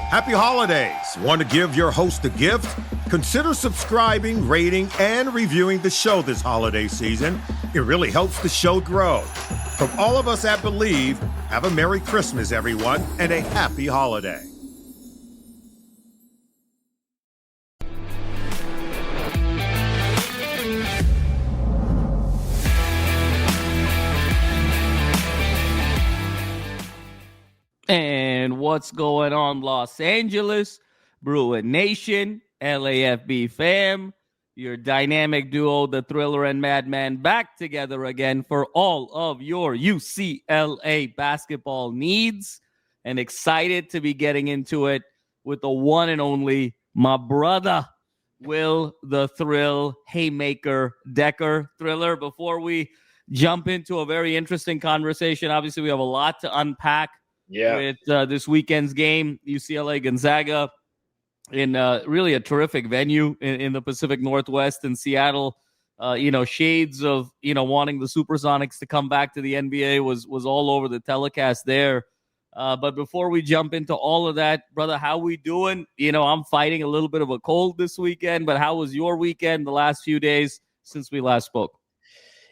Happy holidays. Want to give your host a gift? Consider subscribing, rating, and reviewing the show this holiday season. It really helps the show grow. From all of us at Believe, have a Merry Christmas, everyone, and a happy holiday. And what's going on, Los Angeles, Bruin Nation, LAFB fam, your dynamic duo, the Thriller and Madman, back together again for all of your UCLA basketball needs, and excited to be getting into it with the one and only, my brother, Will the Thrill Haymaker Decker. Thriller, before we jump into a very interesting conversation, obviously we have a lot to unpack. With this weekend's game, UCLA Gonzaga, in really a terrific venue in the Pacific Northwest in Seattle. Shades of, wanting the Supersonics to come back to the NBA was all over the telecast there. But before we jump into all of that, brother, how we doing? I'm fighting a little bit of a cold this weekend, but how was your weekend the last few days since we last spoke?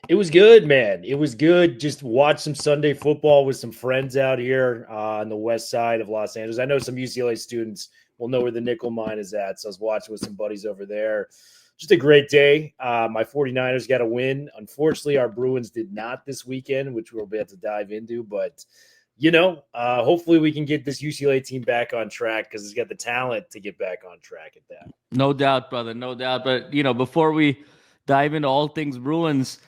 It was good, man. It was good. Just watch some Sunday football with some friends out here on the west side of Los Angeles. I know some UCLA students will know where the nickel mine is at, so I was watching with some buddies over there. Just a great day. My 49ers got a win. Unfortunately, our Bruins did not this weekend, which we'll be able to dive into. But, hopefully we can get this UCLA team back on track because it's got the talent to get back on track at that. No doubt, brother. No doubt. But, before we dive into all things Bruins,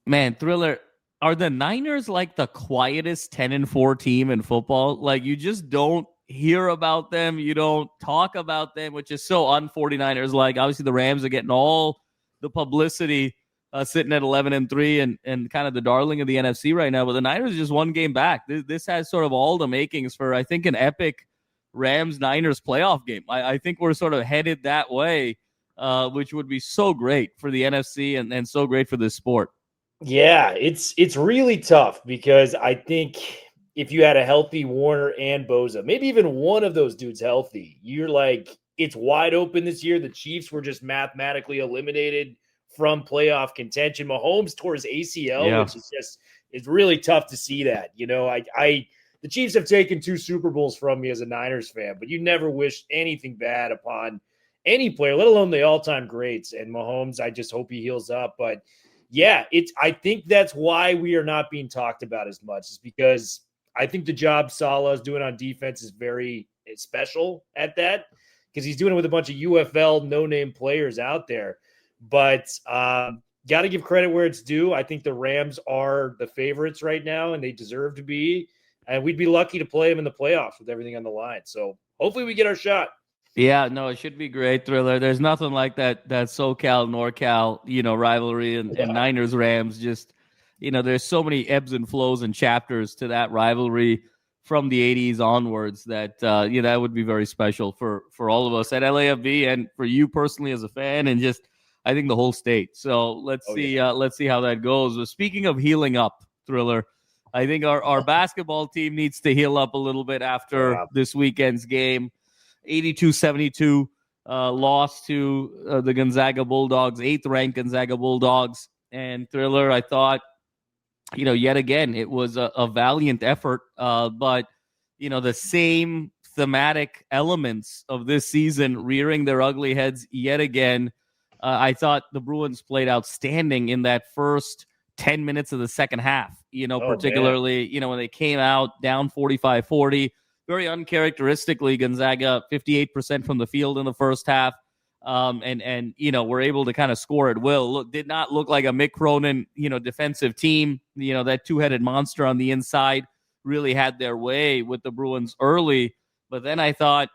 man, Thriller, are the Niners like the quietest 10-4 team in football? Like, you just don't hear about them. You don't talk about them, which is so un-49ers. Like, obviously, the Rams are getting all the publicity, sitting at 11-3 and kind of the darling of the NFC right now. But the Niners are just one game back. This has sort of all the makings for, I think, an epic Rams-Niners playoff game. I think we're sort of headed that way, which would be so great for the NFC and so great for this sport. Yeah, it's really tough because I think if you had a healthy Warner and Boza, maybe even one of those dudes healthy, you're like, it's wide open this year. The Chiefs were just mathematically eliminated from playoff contention. Mahomes tore his ACL, which is it's really tough to see that. The Chiefs have taken 2 Super Bowls from me as a Niners fan, but you never wish anything bad upon any player, let alone the all-time greats. And Mahomes, I just hope he heals up, but yeah, I think that's why we are not being talked about as much, is because I think the job Saleh is doing on defense is very special at that, because he's doing it with a bunch of UFL no-name players out there. But got to give credit where it's due. I think the Rams are the favorites right now, and they deserve to be. And we'd be lucky to play them in the playoffs with everything on the line. So hopefully we get our shot. Yeah, no, it should be great, Thriller. There's nothing like that SoCal, NorCal, rivalry and Niners Rams. Just, there's so many ebbs and flows and chapters to that rivalry from the 80s onwards that, that would be very special for all of us at LAFB and for you personally as a fan and just, I think, the whole state. So let's see how that goes. But speaking of healing up, Thriller, I think our basketball team needs to heal up a little bit after this weekend's game. 82-72 loss to the Gonzaga Bulldogs, 8th-ranked Gonzaga Bulldogs. And Thriller, I thought, yet again, it was a valiant effort. But, the same thematic elements of this season rearing their ugly heads yet again. I thought the Bruins played outstanding in that first 10 minutes of the second half, particularly, when they came out down 45-40. Very uncharacteristically, Gonzaga 58% from the field in the first half, and were able to kind of score at will. Did not look like a Mick Cronin, defensive team. That 2-headed monster on the inside really had their way with the Bruins early. But then I thought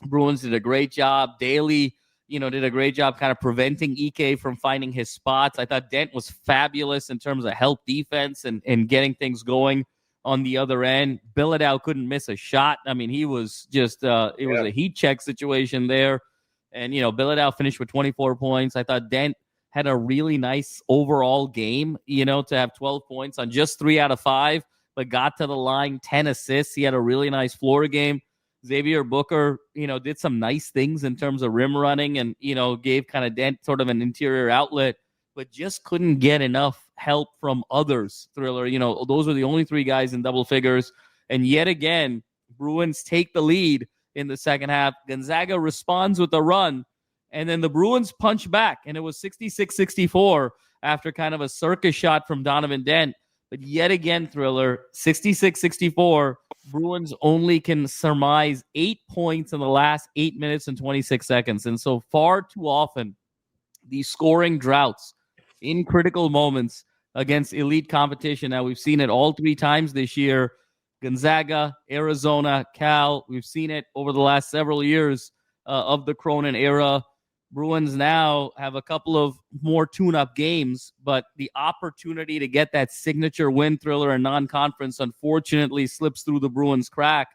Bruins did a great job. Daly, did a great job kind of preventing Ike from finding his spots. I thought Dent was fabulous in terms of help defense and getting things going on the other end. Bilodeau couldn't miss a shot. I mean, he was just it was a heat check situation there. And, Bilodeau finished with 24 points. I thought Dent had a really nice overall game, to have 12 points on just 3 out of 5, but got to the line, 10 assists. He had a really nice floor game. Xavier Booker, did some nice things in terms of rim running and, gave kind of Dent sort of an interior outlet, but just couldn't get enough help from others. Thriller, those were the only 3 guys in double figures. And yet again, Bruins take the lead in the second half. Gonzaga responds with a run, and then the Bruins punch back, and it was 66-64 after kind of a circus shot from Donovan Dent. But yet again, Thriller, 66-64, Bruins only can surmise 8 points in the last 8 minutes and 26 seconds. And so far too often, these scoring droughts in critical moments against elite competition. Now, we've seen it all 3 times this year. Gonzaga, Arizona, Cal. We've seen it over the last several years of the Cronin era. Bruins now have a couple of more tune-up games, but the opportunity to get that signature win, Thriller, in non-conference unfortunately slips through the Bruins' crack.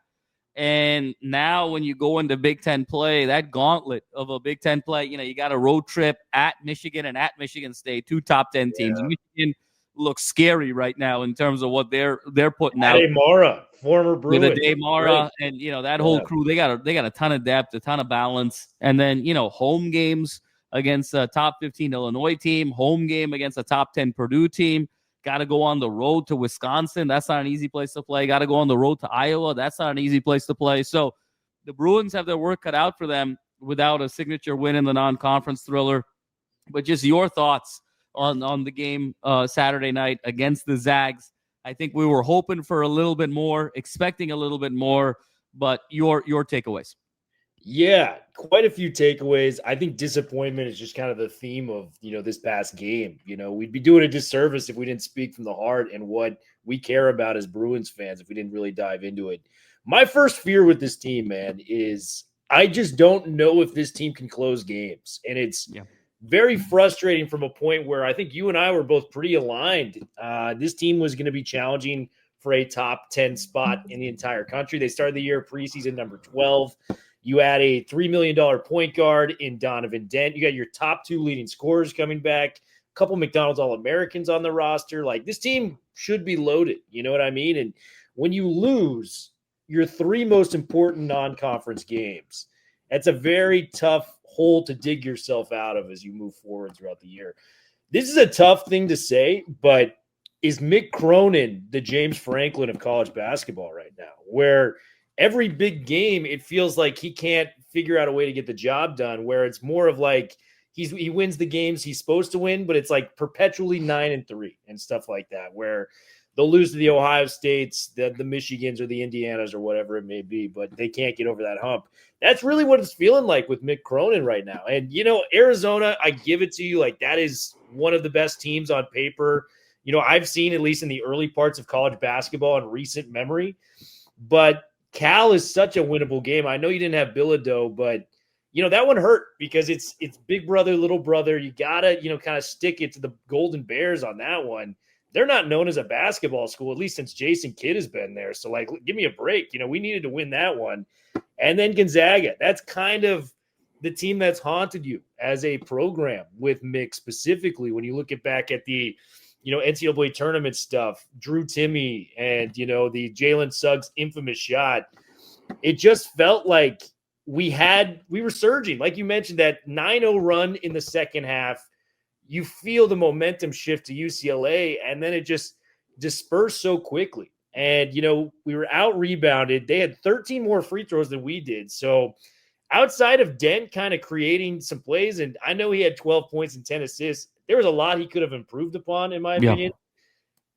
And now when you go into Big Ten play, that gauntlet of a Big Ten play, you got a road trip at Michigan and at Michigan State, 2 top 10 teams. Yeah. Michigan looks scary right now in terms of what they're putting out. Mara, former Bruin. With Ade Mara and, that whole crew, they got a ton of depth, a ton of balance. And then, home games against a top 15 Illinois team, home game against a top 10 Purdue team. Got to go on the road to Wisconsin. That's not an easy place to play. Got to go on the road to Iowa. That's not an easy place to play. So the Bruins have their work cut out for them without a signature win in the non-conference, Thriller. But just your thoughts on the game Saturday night against the Zags. I think we were hoping for a little bit more, expecting a little bit more, but your takeaways. Yeah, quite a few takeaways. I think disappointment is just kind of the theme of, this past game. We'd be doing a disservice if we didn't speak from the heart and what we care about as Bruins fans if we didn't really dive into it. My first fear with this team, man, is I just don't know if this team can close games. And it's very frustrating from a point where I think you and I were both pretty aligned. This team was going to be challenging for a top 10 spot in the entire country. They started the year preseason number 12. You add a $3 million point guard in Donovan Dent. You got your top 2 leading scorers coming back, a couple McDonald's All-Americans on the roster. Like, this team should be loaded. You know what I mean? And when you lose your 3 most important non-conference games, that's a very tough hole to dig yourself out of as you move forward throughout the year. This is a tough thing to say, but is Mick Cronin the James Franklin of college basketball right now, where every big game, it feels like he can't figure out a way to get the job done, where it's more of like he wins the games he's supposed to win, but it's like perpetually 9-3 and stuff like that, where they'll lose to the Ohio States, the Michigans or the Indianas or whatever it may be, but they can't get over that hump. That's really what it's feeling like with Mick Cronin right now. And, Arizona, I give it to you. Like, that is one of the best teams on paper. I've seen, at least in the early parts of college basketball in recent memory. But Cal is such a winnable game. I know you didn't have Bilodeau, but, that one hurt because it's big brother, little brother. You got to, kind of stick it to the Golden Bears on that one. They're not known as a basketball school, at least since Jason Kidd has been there. So, like, give me a break. We needed to win that one. And then Gonzaga. That's kind of the team that's haunted you as a program with Mick specifically. When you look back at the, NCAA tournament stuff, Drew Timme and, the Jalen Suggs infamous shot, it just felt like we were surging. Like you mentioned, that 9-0 run in the second half, you feel the momentum shift to UCLA, and then it just dispersed so quickly. And, we were out-rebounded. They had 13 more free throws than we did. So outside of Dent kind of creating some plays, and I know he had 12 points and 10 assists, there was a lot he could have improved upon, in my opinion.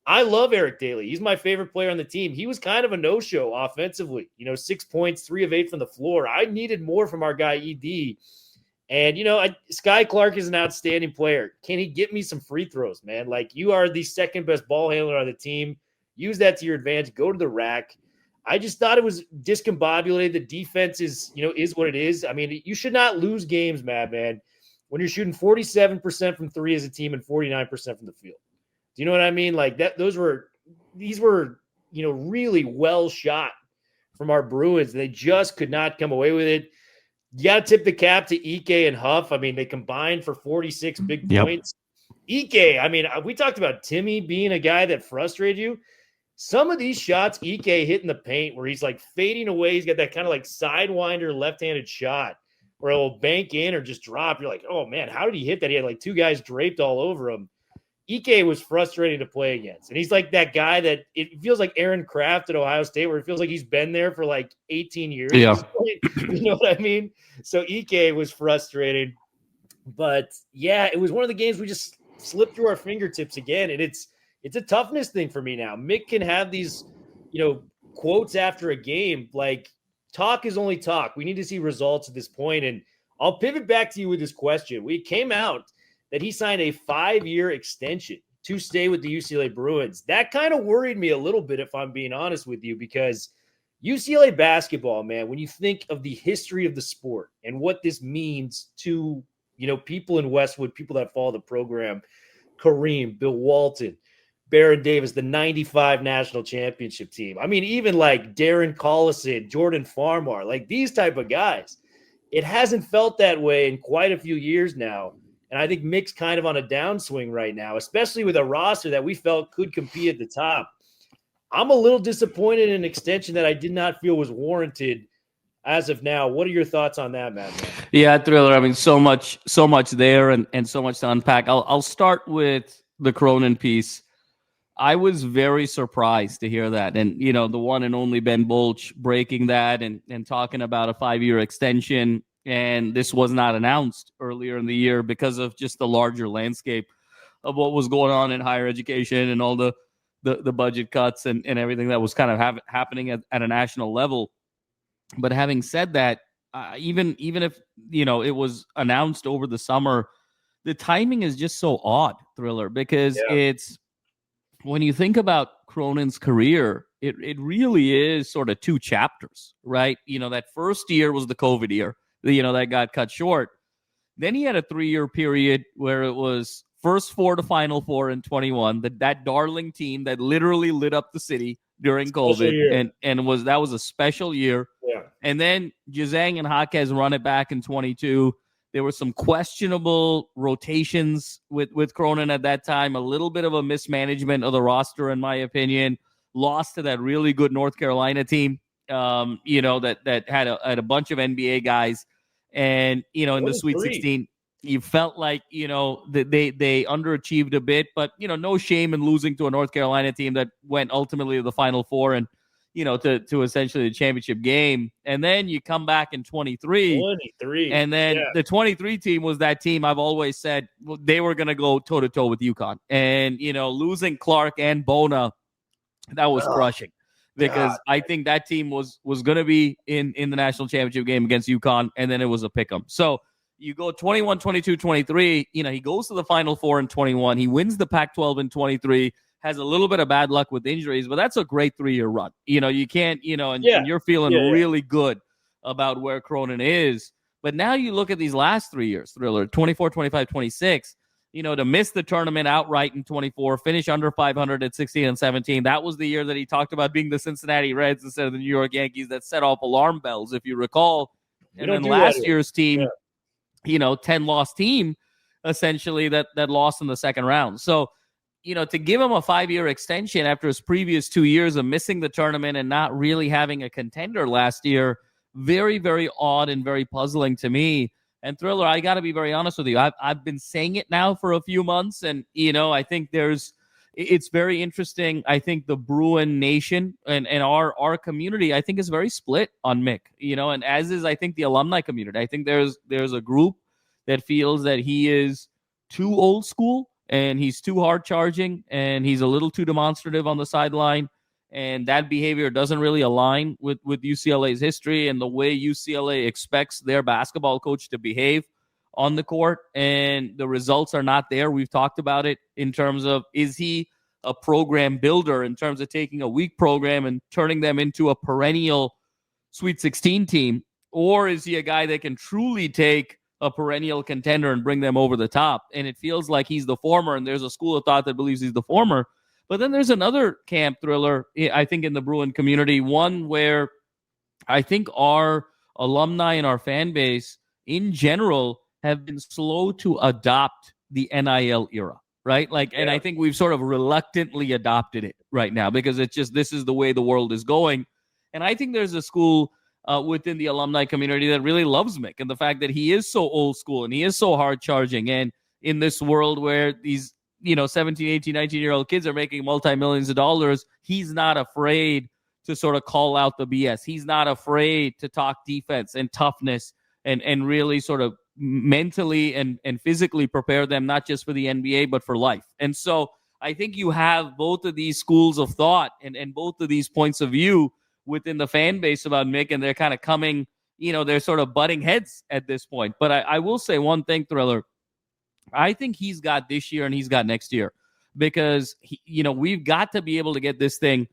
I love Eric Daly. He's my favorite player on the team. He was kind of a no-show offensively. 6 points, 3 of 8 from the floor. I needed more from our guy, ED. And, Sky Clark is an outstanding player. Can he get me some free throws, man? Like, you are the second best ball handler on the team. Use that to your advantage. Go to the rack. I just thought it was discombobulated. The defense is what it is. I mean, you should not lose games, man, when you're shooting 47% from 3 as a team and 49% from the field. Do you know what I mean? Like, that, these were, really well shot from our Bruins. They just could not come away with it. You got to tip the cap to Ike and Huff. I mean, they combined for 46 big points. Ike, I mean, we talked about Timme being a guy that frustrated you. Some of these shots Ike hit in the paint where he's like fading away. He's got that kind of like sidewinder left-handed shot where it'll bank in or just drop. You're like, oh man, how did he hit that? He had like two guys draped all over him. Ike was frustrating to play against. And he's like that guy that it feels like Aaron Kraft at Ohio State, where it feels like he's been there for like 18 years. Yeah. You know what I mean? So Ike was frustrating. But yeah, it was one of the games we just slipped through our fingertips again. And it's a toughness thing for me now. Mick can have these, quotes after a game, like talk is only talk. We need to see results at this point. And I'll pivot back to you with this question. We came out that he signed a 5-year extension to stay with the UCLA Bruins. That kind of worried me a little bit, if I'm being honest with you, because UCLA basketball, man, when you think of the history of the sport and what this means to, people in Westwood, people that follow the program, Kareem, Bill Walton, Baron Davis, the 95 national championship team. I mean, even like Darren Collison, Jordan Farmar, like these type of guys. It hasn't felt that way in quite a few years now. And I think Mick's kind of on a downswing right now, especially with a roster that we felt could compete at the top. I'm a little disappointed in an extension that I did not feel was warranted as of now. What are your thoughts on that, Matt? Yeah, Thriller. I mean, so much there and so much to unpack. I'll start with the Cronin piece. I was very surprised to hear that. And, the one and only Ben Bolch breaking that and talking about a 5-year extension. And this was not announced earlier in the year because of just the larger landscape of what was going on in higher education and all the budget cuts and everything that was kind of happening at a national level. But having said that, even if, it was announced over the summer, the timing is just so odd, Thriller, because it's when you think about Cronin's career, it really is sort of 2 chapters, right? That first year was the COVID year. That got cut short. Then he had a 3-year period where it was first 4 to Final 4 in 21. That darling team that literally lit up the city during COVID, and that was a special year. Yeah. And then Jazang and Jaquez run it back in 22. There were some questionable rotations with Cronin at that time. A little bit of a mismanagement of the roster, in my opinion. Lost to that really good North Carolina team. That had a bunch of NBA guys, and in the Sweet 16, you felt like they underachieved a bit, but no shame in losing to a North Carolina team that went ultimately to the Final Four and to essentially the championship game. And then you come back in 23, and then the 23 team was that team I've always said they were going to go toe to toe with UConn, and losing Clark and Bona, that was crushing. Because I think that team was going to be in the national championship game against UConn, and then it was a pick'em. So you go 21, 22, 23. He goes to the Final Four in 21. He wins the Pac-12 in 23. Has a little bit of bad luck with injuries, but that's a great 3-year run. You can't, and you're feeling really good about where Cronin is. But now you look at these last 3 years, Thriller, 24, 25, 26. To miss the tournament outright in 24, finish under 500 at 16 and 17. That was the year that he talked about being the Cincinnati Reds instead of the New York Yankees that set off alarm bells, if you recall. And then last year's team, 10-loss team, essentially, that lost in the second round. So, to give him a 5-year extension after his previous 2 years of missing the tournament and not really having a contender last year, very, very odd and very puzzling to me. And Thriller, I got to be very honest with you. I've been saying it now for a few months, and I think it's very interesting. I think the Bruin Nation and our community, I think, is very split on Mick. And as is, I think, the alumni community. I think there's a group that feels that he is too old school and he's too hard charging and he's a little too demonstrative on the sideline. And that behavior doesn't really align with UCLA's history and the way UCLA expects their basketball coach to behave on the court. And the results are not there. We've talked about it in terms of, is he a program builder in terms of taking a weak program and turning them into a perennial Sweet 16 team? Or is he a guy that can truly take a perennial contender and bring them over the top? And it feels like he's the former, and there's a school of thought that believes he's the former. But then there's another camp, Thriller, I think, in the Bruin community, one where I think our alumni and our fan base in general have been slow to adopt the NIL era. right? Like, and I think we've sort of reluctantly adopted it right now because it's just, this is the way the world is going. And I think there's a school within the alumni community that really loves Mick, and the fact that he is so old school and he is so hard charging. And in this world where these, 17, 18, 19-year-old kids are making multi-millions of dollars, he's not afraid to sort of call out the BS. He's not afraid to talk defense and toughness and really sort of mentally and physically prepare them, not just for the NBA, but for life. And so I think you have both of these schools of thought and both of these points of view within the fan base about Mick, and they're kind of coming, they're sort of butting heads at this point. But I will say one thing, Thriller. I think he's got this year and he's got next year because, we've got to be able to get this thing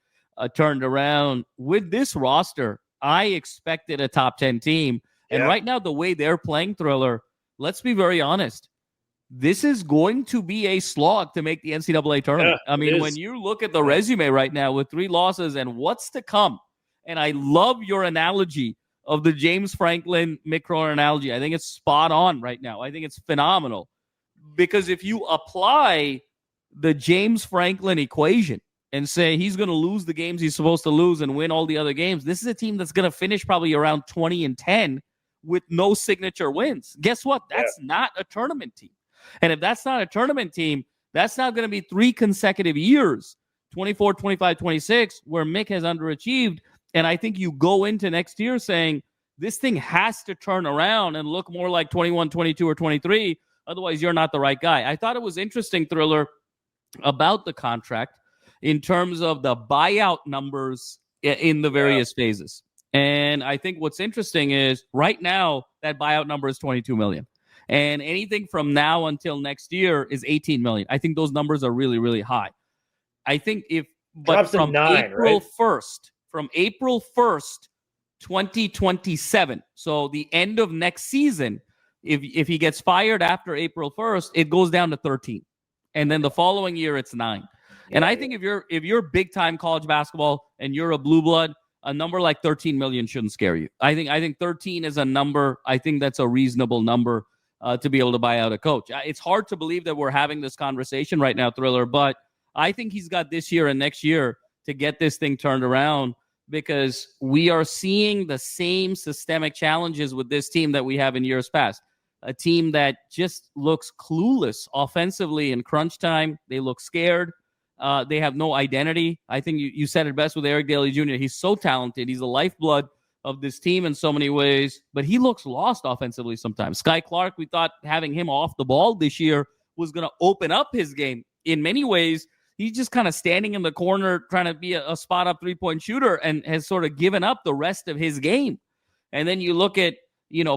turned around. With this roster, I expected a top 10 team. And right now, the way they're playing, Thriller, let's be very honest, this is going to be a slog to make the NCAA tournament. I mean, when you look at the resume right now with 3 losses and what's to come, and I love your analogy of the James Franklin, Mick Cronin analogy. I think it's spot on right now. I think it's phenomenal because if you apply the James Franklin equation and say he's going to lose the games he's supposed to lose and win all the other games, this is a team that's going to finish probably around 20-10 with no signature wins. Guess what? That's not a tournament team. And if that's not a tournament team, that's not going to be 3 consecutive years, 24, 25, 26, where Mick has underachieved. And I think you go into next year saying this thing has to turn around and look more like 21, 22, or 23. Otherwise, you're not the right guy. I thought it was interesting, Thriller, about the contract in terms of the buyout numbers in the various phases. And I think what's interesting is right now that buyout number is $22 million. And anything from now until next year is $18 million. I think those numbers are really, really high. I think but from April 1st, 2027, so the end of next season, if he gets fired after April 1st, it goes down to 13. And then the following year, it's 9. And I think if you're big time college basketball and you're a blue blood, a number like 13 million shouldn't scare you. I think 13 is a number. I think that's a reasonable number to be able to buy out a coach. It's hard to believe that we're having this conversation right now, Thriller, but I think he's got this year and next year to get this thing turned around because we are seeing the same systemic challenges with this team that we have in years past. A team that just looks clueless offensively in crunch time. They look scared. They have no identity. I think you said it best with Eric Daly Jr. He's so talented. He's the lifeblood of this team in so many ways, but he looks lost offensively sometimes. Sky Clark, we thought having him off the ball this year was going to open up his game. In many ways, he's just kind of standing in the corner trying to be a spot-up three-point shooter and has sort of given up the rest of his game. And then you look at,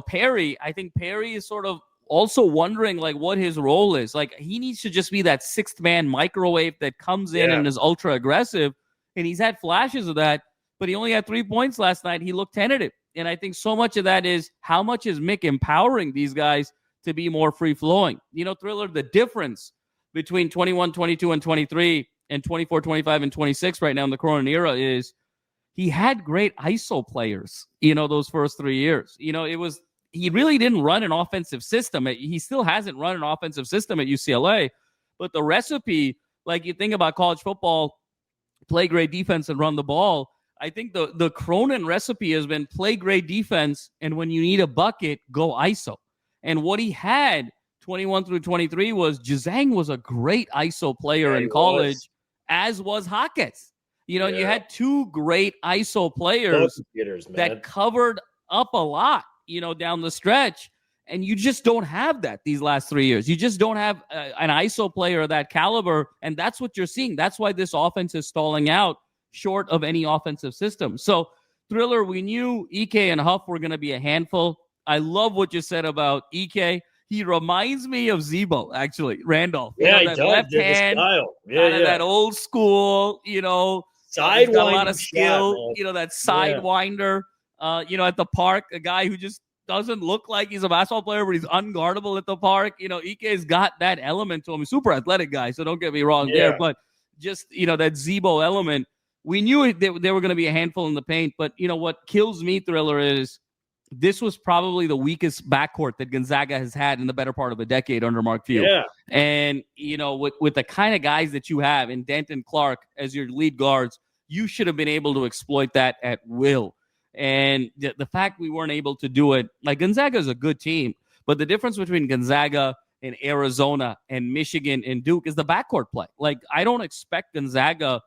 Perry. I think Perry is sort of also wondering, like, what his role is. Like, he needs to just be that sixth-man microwave that comes in and is ultra-aggressive. And he's had flashes of that, but he only had 3 points last night. He looked tentative. And I think so much of that is how much is Mick empowering these guys to be more free-flowing. Thriller, the difference between 21, 22, and 23 and 24, 25, and 26 right now in the Cronin era is he had great ISO players, those first 3 years. He really didn't run an offensive system. He still hasn't run an offensive system at UCLA. But the recipe, like you think about college football, play great defense and run the ball. I think the Cronin recipe has been play great defense, and when you need a bucket, go ISO. And what he had 21 through 23 was Jazang was a great ISO player in college, as was Hawkins. And you had 2 great ISO players that covered up a lot, down the stretch. And you just don't have that these last 3 years. You just don't have an ISO player of that caliber. And that's what you're seeing. That's why this offense is stalling out short of any offensive system. So, Thriller, we knew Ike and Huff were going to be a handful. I love what you said about Ike. He reminds me of Zebo, actually, Randolph. Yeah, that left hand, that old school, sidewinder, got a lot of skill, that sidewinder, at the park, a guy who just doesn't look like he's a basketball player, but he's unguardable at the park. Ike's got that element to him. He's a super athletic guy, so don't get me wrong there, but just, that Zebo element. We knew they were going to be a handful in the paint, but, what kills me, Thriller, is this was probably the weakest backcourt that Gonzaga has had in the better part of a decade under Mark Few. Yeah. And, with the kind of guys that you have in Dent and Clark as your lead guards, you should have been able to exploit that at will. And the fact we weren't able to do it, like Gonzaga is a good team, but the difference between Gonzaga and Arizona and Michigan and Duke is the backcourt play. Like, I don't expect Gonzaga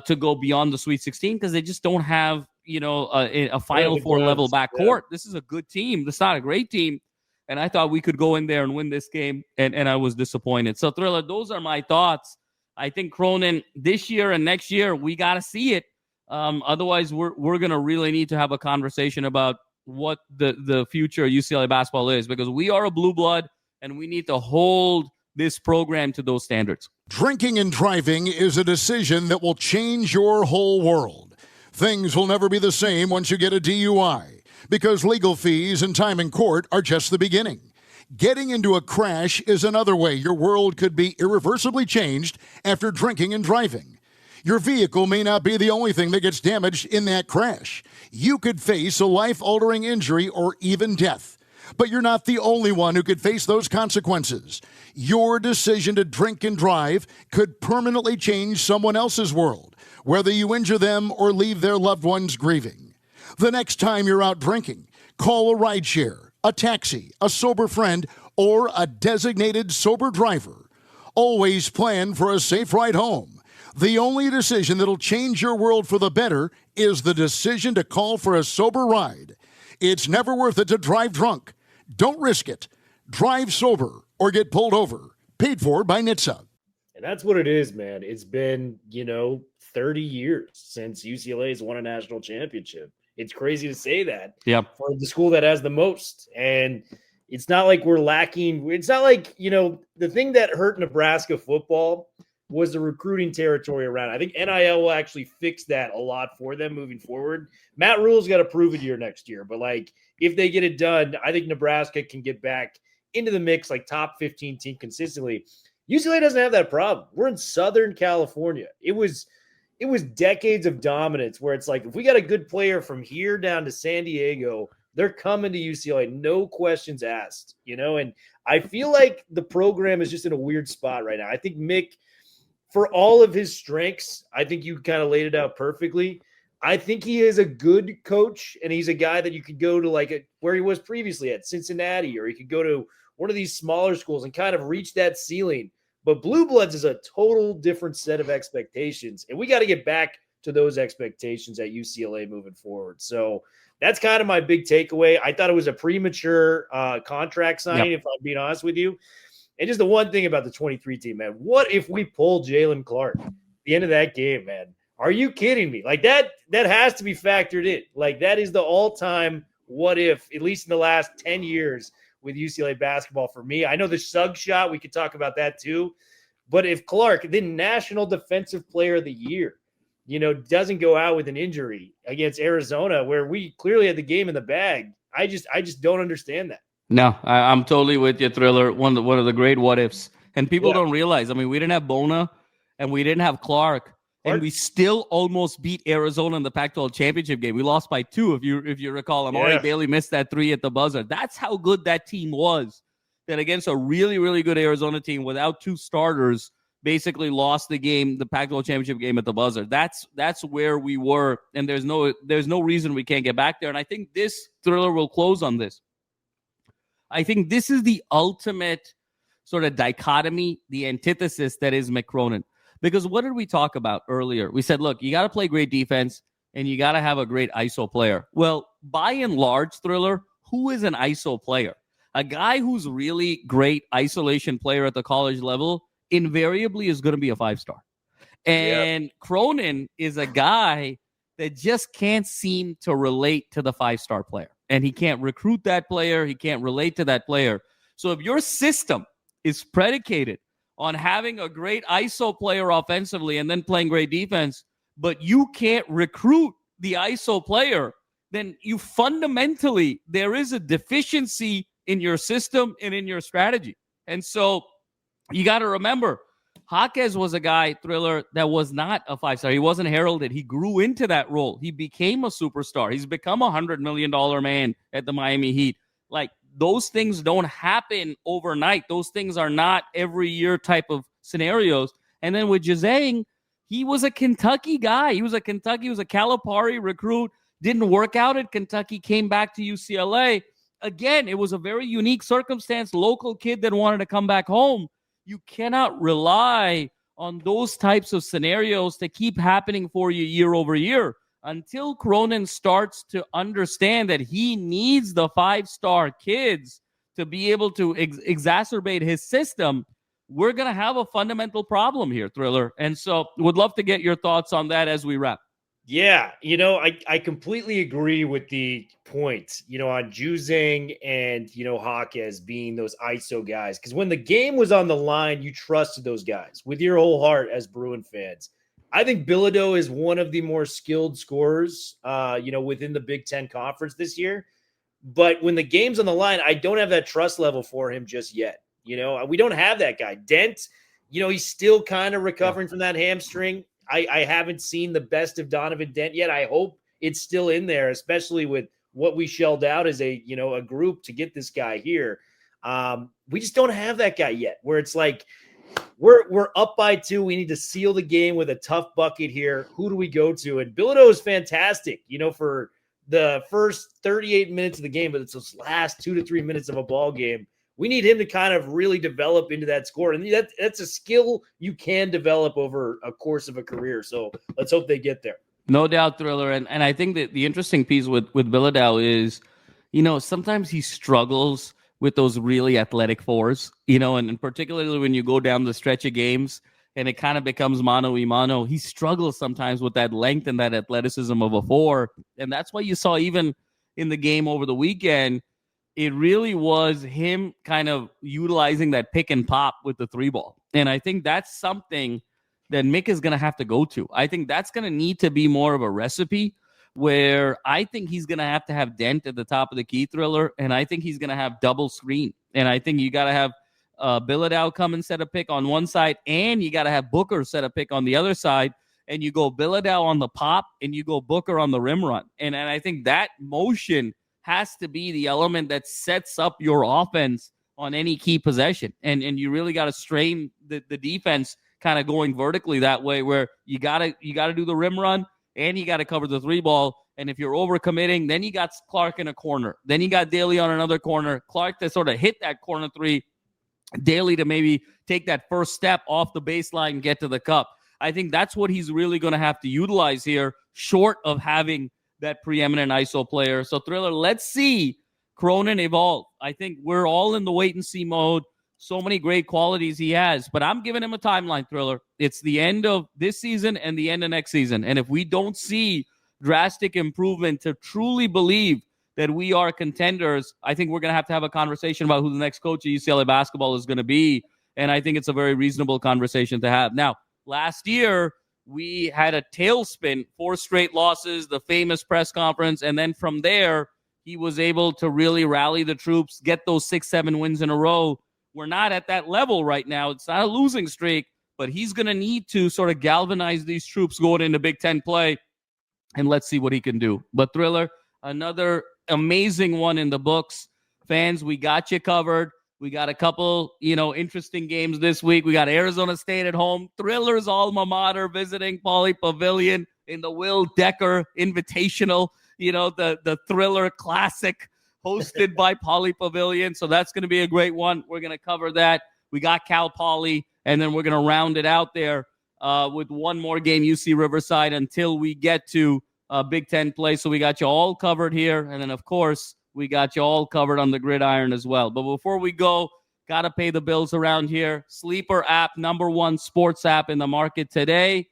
to go beyond the Sweet 16 because they just don't have, a Final Four level backcourt. Yeah. This is a good team. This is not a great team. And I thought we could go in there and win this game, and I was disappointed. So, Thriller, those are my thoughts. I think Cronin this year and next year, we got to see it. Otherwise, we're going to really need to have a conversation about what the future of UCLA basketball is, because we are a blue blood, and we need to hold this program to those standards. Drinking and driving is a decision that will change your whole world. Things will never be the same once you get a DUI, because legal fees and time in court are just the beginning. Getting into a crash is another way your world could be irreversibly changed after drinking and driving. Your vehicle may not be the only thing that gets damaged in that crash. You could face a life-altering injury or even death. But you're not the only one who could face those consequences. Your decision to drink and drive could permanently change someone else's world, whether you injure them or leave their loved ones grieving. The next time you're out drinking, call a rideshare, a taxi, a sober friend, or a designated sober driver. Always plan for a safe ride home. The only decision that'll change your world for the better is the decision to call for a sober ride. It's never worth it to drive drunk. Don't risk it. Drive sober or get pulled over. Paid for by NHTSA. And that's what it is, man. It's been, 30 years since UCLA has won a national championship. It's crazy to say that for the school that has the most. And it's not like we're lacking. It's not like, the thing that hurt Nebraska football was the recruiting territory around. I think NIL will actually fix that a lot for them moving forward. Matt Rule's got to prove it year next year. But, if they get it done, I think Nebraska can get back into the mix, top 15 team consistently. UCLA doesn't have that problem. We're in Southern California. It was decades of dominance where it's if we got a good player from here down to San Diego, they're coming to UCLA, no questions asked, and I feel like the program is just in a weird spot right now. I think Mick, for all of his strengths, I think you kind of laid it out perfectly. I think he is a good coach, and he's a guy that you could go to where he was previously at Cincinnati, or he could go to one of these smaller schools and kind of reach that ceiling. But Blue Bloods is a total different set of expectations, and we got to get back to those expectations at UCLA moving forward. So that's kind of my big takeaway. I thought it was a premature contract signing, if I'm being honest with you. And just the one thing about the 23 team, man, what if we pull Jalen Clark at the end of that game, man? Are you kidding me? That has to be factored in. That is the all-time what if, at least in the last 10 years with UCLA basketball for me. I know the Suggs shot, we could talk about that too. But if Clark, the National Defensive Player of the Year, doesn't go out with an injury against Arizona, where we clearly had the game in the bag, I just don't understand that. No, I'm totally with you, Thriller. One of the great what ifs. And people don't realize, we didn't have Bona and we didn't have Clark. And we still almost beat Arizona in the Pac-12 championship game. We lost by 2, if you recall. Amari Bailey missed that 3 at the buzzer. That's how good that team was. That against a really, really good Arizona team without 2 starters, basically lost the game, the Pac-12 championship game at the buzzer. That's where we were, and there's no reason we can't get back there. And I think this, Thriller, will close on this. I think this is the ultimate sort of dichotomy, the antithesis that is Mick Cronin. Because what did we talk about earlier? We said, look, you got to play great defense and you got to have a great ISO player. Well, by and large, Thriller, who is an ISO player? A guy who's really great isolation player at the college level invariably is going to be a 5-star. And Cronin is a guy that just can't seem to relate to the 5-star player. And he can't recruit that player. He can't relate to that player. So if your system is predicated on having a great ISO player offensively and then playing great defense, but you can't recruit the ISO player, then you fundamentally, there is a deficiency in your system and in your strategy. And so you got to remember, Jaquez was a guy, Thriller, that was not a 5-star. He wasn't heralded. He grew into that role. He became a superstar. He's become a $100 million man at the Miami Heat. Like, those things don't happen overnight. Those things are not every year type of scenarios. And then with Jazang, he was a Kentucky guy. He was a Calipari recruit. Didn't work out at Kentucky, came back to UCLA. Again, it was a very unique circumstance. Local kid that wanted to come back home. You cannot rely on those types of scenarios to keep happening for you year over year until Cronin starts to understand that he needs the 5-star kids to be able to exacerbate his system. We're going to have a fundamental problem here, Thriller. And so would love to get your thoughts on that as we wrap. Yeah, I completely agree with the point, on Juzang and, Jaquez being those ISO guys. Because when the game was on the line, you trusted those guys with your whole heart as Bruin fans. I think Bilodeau is one of the more skilled scorers, within the Big Ten Conference this year. But when the game's on the line, I don't have that trust level for him just yet. We don't have that guy. Dent, he's still kind of recovering from that hamstring. I haven't seen the best of Donovan Dent yet. I hope it's still in there, especially with what we shelled out as a group to get this guy here. We just don't have that guy yet, where it's like we're up by 2. We need to seal the game with a tough bucket here. Who do we go to? And Bilodeau is fantastic, for the first 38 minutes of the game, but it's those last 2 to 3 minutes of a ball game. We need him to kind of really develop into that score. And that's a skill you can develop over a course of a career. So let's hope they get there. No doubt, Thriller. And I think that the interesting piece with Bilodeau is, sometimes he struggles with those really athletic fours, and particularly when you go down the stretch of games and it kind of becomes mano-a-mano, he struggles sometimes with that length and that athleticism of a 4. And that's why you saw even in the game over the weekend, it really was him kind of utilizing that pick and pop with the 3-ball. And I think that's something that Mick is going to have to go to. I think that's going to need to be more of a recipe where I think he's going to have Dent at the top of the key, Thriller, and I think he's going to have double screen. And I think you got to have Bilodeau come and set a pick on one side, and you got to have Booker set a pick on the other side, and you go Bilodeau on the pop, and you go Booker on the rim run. And I think that motion has to be the element that sets up your offense on any key possession. And you really got to strain the defense kind of going vertically that way, where you got to do the rim run and you got to cover the 3-ball. And if you're overcommitting, then you got Clark in a corner. Then you got Daly on another corner. Clark to sort of hit that corner 3. Daly to maybe take that first step off the baseline and get to the cup. I think that's what he's really going to have to utilize here, short of having that preeminent ISO player. So, Thriller, let's see Cronin evolve. I think we're all in the wait-and-see mode. So many great qualities he has, but I'm giving him a timeline, Thriller. It's the end of this season and the end of next season. And if we don't see drastic improvement to truly believe that we are contenders, I think we're going to have a conversation about who the next coach of UCLA basketball is going to be. And I think it's a very reasonable conversation to have. Now, last year, we had a tailspin, 4 straight losses, the famous press conference. And then from there, he was able to really rally the troops, get those 6-7 wins in a row. We're not at that level right now. It's not a losing streak, but he's going to need to sort of galvanize these troops going into Big Ten play. And let's see what he can do. But Thriller, another amazing one in the books. Fans, we got you covered. We got a couple, interesting games this week. We got Arizona State at home. Thriller's alma mater visiting Pauley Pavilion in the Will Decker Invitational, the Thriller Classic hosted by Pauley Pavilion. So that's going to be a great one. We're going to cover that. We got Cal Poly, and then we're going to round it out there with one more game, UC Riverside, until we get to Big Ten play. So we got you all covered here. And then, of course, we got you all covered on the gridiron as well. But before we go, got to pay the bills around here. Sleeper app, #1 sports app in the market today.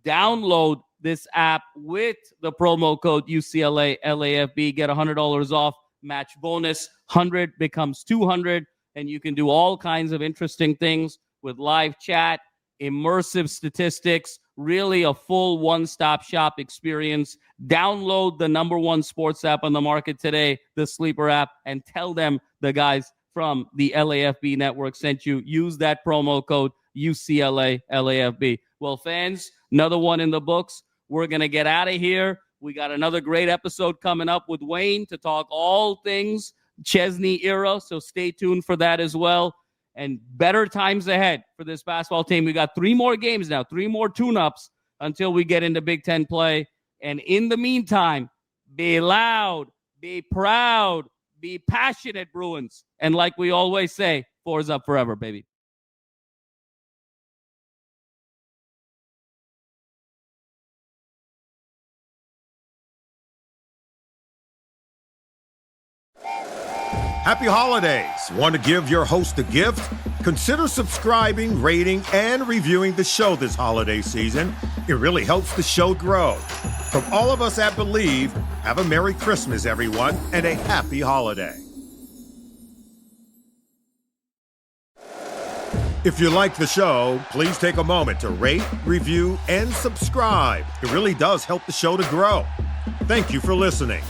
Download this app with the promo code UCLA LAFB. Get $100 off. Match bonus. 100 becomes 200. And you can do all kinds of interesting things with live chat, immersive statistics, really a full one-stop shop experience. Download the #1 sports app on the market today, the Sleeper app, and tell them the guys from the LAFB network sent you. Use that promo code UCLA LAFB. Well, fans, another one in the books. We're going to get out of here. We got another great episode coming up with Wayne to talk all things Chesney era, so stay tuned for that as well. And better times ahead for this basketball team. We got 3 more games now, 3 more tune-ups until we get into Big Ten play. And in the meantime, be loud, be proud, be passionate, Bruins. And like we always say, 4's up forever, baby. Happy holidays. Want to give your host a gift? Consider subscribing, rating, and reviewing the show this holiday season. It really helps the show grow. From all of us at Believe, have a Merry Christmas, everyone, and a happy holiday. If you like the show, please take a moment to rate, review, and subscribe. It really does help the show to grow. Thank you for listening.